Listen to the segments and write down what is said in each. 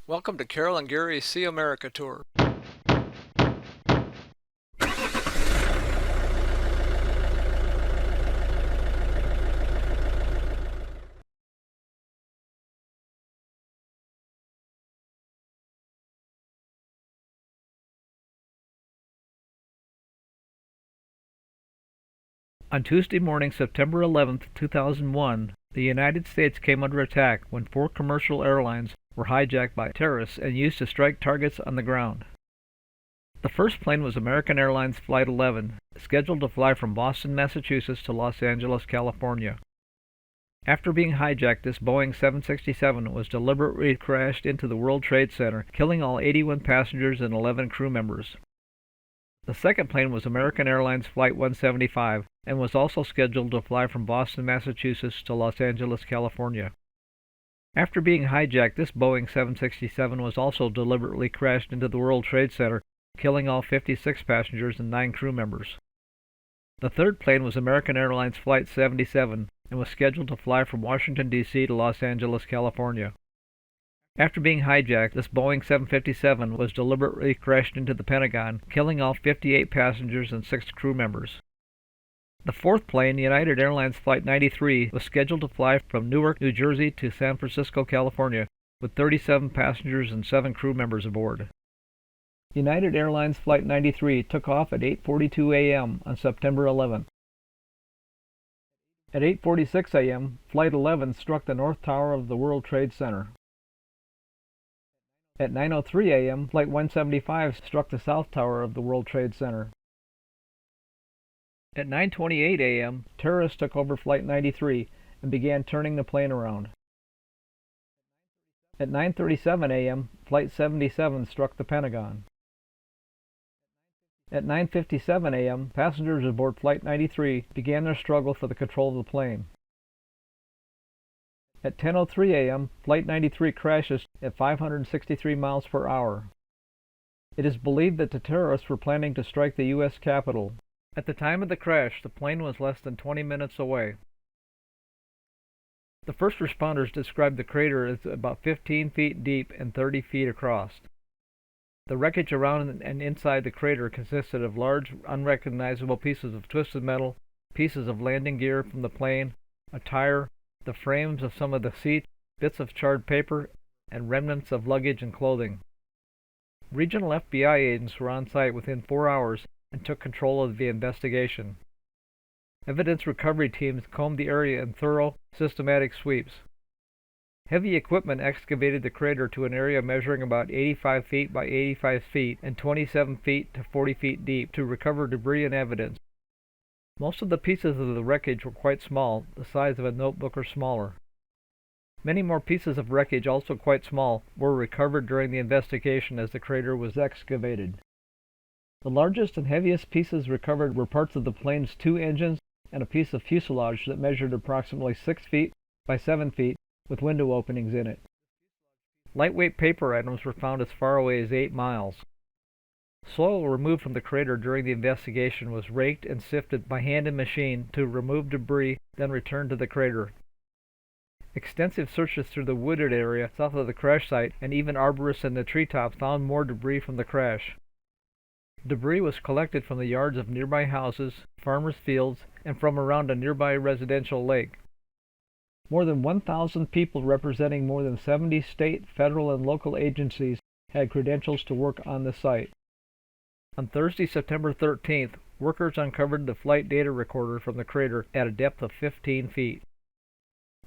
Welcome to Carol and Gary's See America Tour. On Tuesday morning, September 11, 2001, the United States came under attack when four commercial airlines were hijacked by terrorists and used to strike targets on the ground. The first plane was American Airlines Flight 11, scheduled to fly from Boston, Massachusetts to Los Angeles, California. After being hijacked, this Boeing 767 was deliberately crashed into the World Trade Center, killing all 81 passengers and 11 crew members. The second plane was American Airlines Flight 175 and was also scheduled to fly from Boston, Massachusetts to Los Angeles, California. After being hijacked, this Boeing 767 was also deliberately crashed into the World Trade Center, killing all 56 passengers and 9 crew members. The third plane was American Airlines Flight 77 and was scheduled to fly from Washington, D.C. to Los Angeles, California. After being hijacked, this Boeing 757 was deliberately crashed into the Pentagon, killing all 58 passengers and 6 crew members. The fourth plane, United Airlines Flight 93, was scheduled to fly from Newark, New Jersey to San Francisco, California, with 37 passengers and 7 crew members aboard. United Airlines Flight 93 took off at 8:42 a.m. on September 11th. At 8:46 a.m., Flight 11 struck the North Tower of the World Trade Center. At 9:03 a.m., Flight 175 struck the South Tower of the World Trade Center. At 9:28 a.m., terrorists took over Flight 93 and began turning the plane around. At 9:37 a.m., Flight 77 struck the Pentagon. At 9:57 a.m., passengers aboard Flight 93 began their struggle for the control of the plane. At 10:03 a.m., Flight 93 crashes at 563 miles per hour. It is believed that the terrorists were planning to strike the U.S. Capitol. At the time of the crash, the plane was less than 20 minutes away. The first responders described the crater as about 15 feet deep and 30 feet across. The wreckage around and inside the crater consisted of large, unrecognizable pieces of twisted metal, pieces of landing gear from the plane, a tire, the frames of some of the seats, bits of charred paper, and remnants of luggage and clothing. Regional FBI agents were on site within 4 hours and took control of the investigation. Evidence recovery teams combed the area in thorough, systematic sweeps. Heavy equipment excavated the crater to an area measuring about 85 feet by 85 feet and 27 feet to 40 feet deep to recover debris and evidence. Most of the pieces of the wreckage were quite small, the size of a notebook or smaller. Many more pieces of wreckage, also quite small, were recovered during the investigation as the crater was excavated. The largest and heaviest pieces recovered were parts of the plane's 2 engines and a piece of fuselage that measured approximately 6 feet by 7 feet with window openings in it. Lightweight paper items were found as far away as 8 miles. Soil removed from the crater during the investigation was raked and sifted by hand and machine to remove debris, then returned to the crater. Extensive searches through the wooded area south of the crash site and even arborists in the treetops found more debris from the crash. Debris was collected from the yards of nearby houses, farmers' fields, and from around a nearby residential lake. More than 1,000 people representing more than 70 state, federal, and local agencies had credentials to work on the site. On Thursday, September 13th, workers uncovered the flight data recorder from the crater at a depth of 15 feet.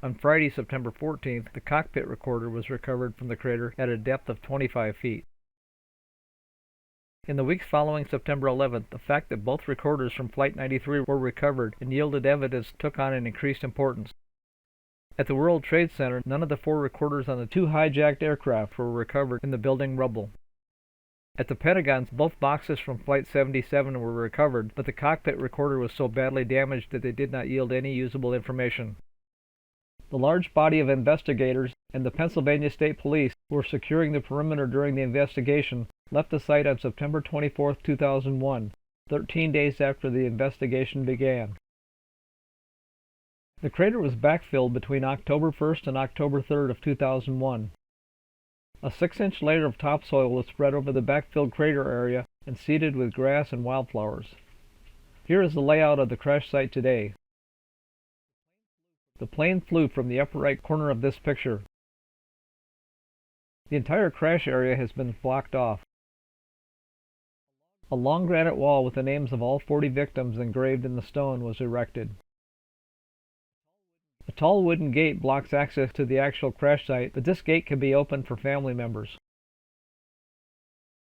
On Friday, September 14th, the cockpit recorder was recovered from the crater at a depth of 25 feet. In the weeks following September 11th, the fact that both recorders from Flight 93 were recovered and yielded evidence took on an increased importance. At the World Trade Center, none of the 4 recorders on the 2 hijacked aircraft were recovered in the building rubble. At the Pentagon, both boxes from Flight 77 were recovered, but the cockpit recorder was so badly damaged that they did not yield any usable information. The large body of investigators and the Pennsylvania State Police, who were securing the perimeter during the investigation, left the site on September 24, 2001, 13 days after the investigation began. The crater was backfilled between October 1st and October 3rd of 2001. A 6-inch layer of topsoil was spread over the backfilled crater area and seeded with grass and wildflowers. Here is the layout of the crash site today. The plane flew from the upper right corner of this picture. The entire crash area has been blocked off. A long granite wall with the names of all 40 victims engraved in the stone was erected. A tall wooden gate blocks access to the actual crash site, but this gate can be opened for family members.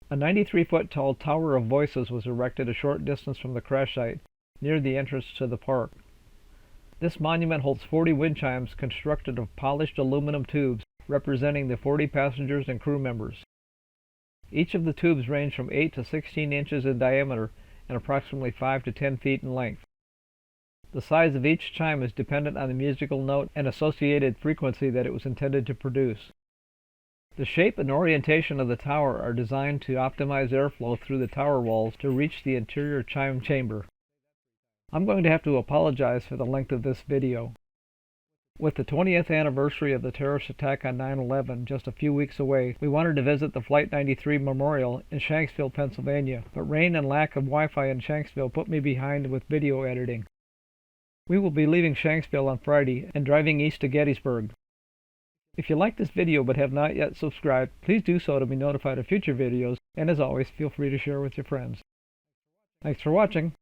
A 93-foot tall Tower of Voices was erected a short distance from the crash site, near the entrance to the park. This monument holds 40 wind chimes constructed of polished aluminum tubes representing the 40 passengers and crew members. Each of the tubes range from 8 to 16 inches in diameter and approximately 5 to 10 feet in length. The size of each chime is dependent on the musical note and associated frequency that it was intended to produce. The shape and orientation of the tower are designed to optimize airflow through the tower walls to reach the interior chime chamber. I'm going to have to apologize for the length of this video. With the 20th anniversary of the terrorist attack on 9/11 just a few weeks away, we wanted to visit the Flight 93 Memorial in Shanksville, Pennsylvania, but rain and lack of Wi-Fi in Shanksville put me behind with video editing. We will be leaving Shanksville on Friday and driving east to Gettysburg. If you like this video but have not yet subscribed, please do so to be notified of future videos, and as always, feel free to share with your friends. Thanks for watching!